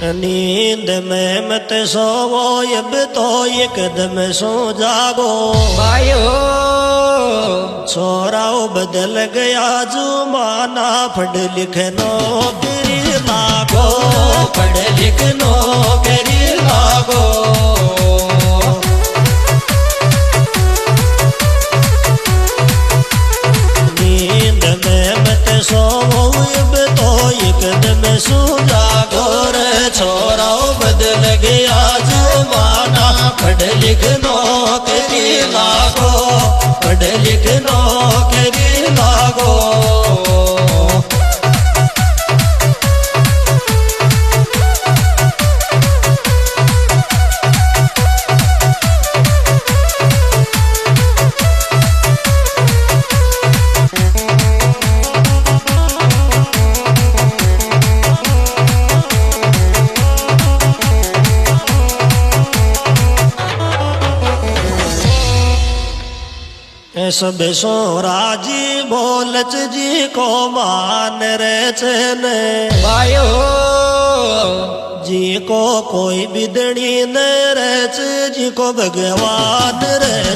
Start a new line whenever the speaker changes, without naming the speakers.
नींद में मत सोवो अब तो एकदम सो जागो
भाइयो
छोराओ बदल गया जुमाना पढ़ लिख नौकरी लागो
पढ़ लिख नौकरी लागो
नींद में मत सोवो अब तो एकदम सो जागो रे
छोराओ बदल गया जमाना पढ़ लिख नौकरी लागो पढ़ लिख नौकरी लागो
सब सोराजी बोलच जी को मान रे चने
भाइयो
जी को कोई बिदड़ी न रच जी को भगवान रे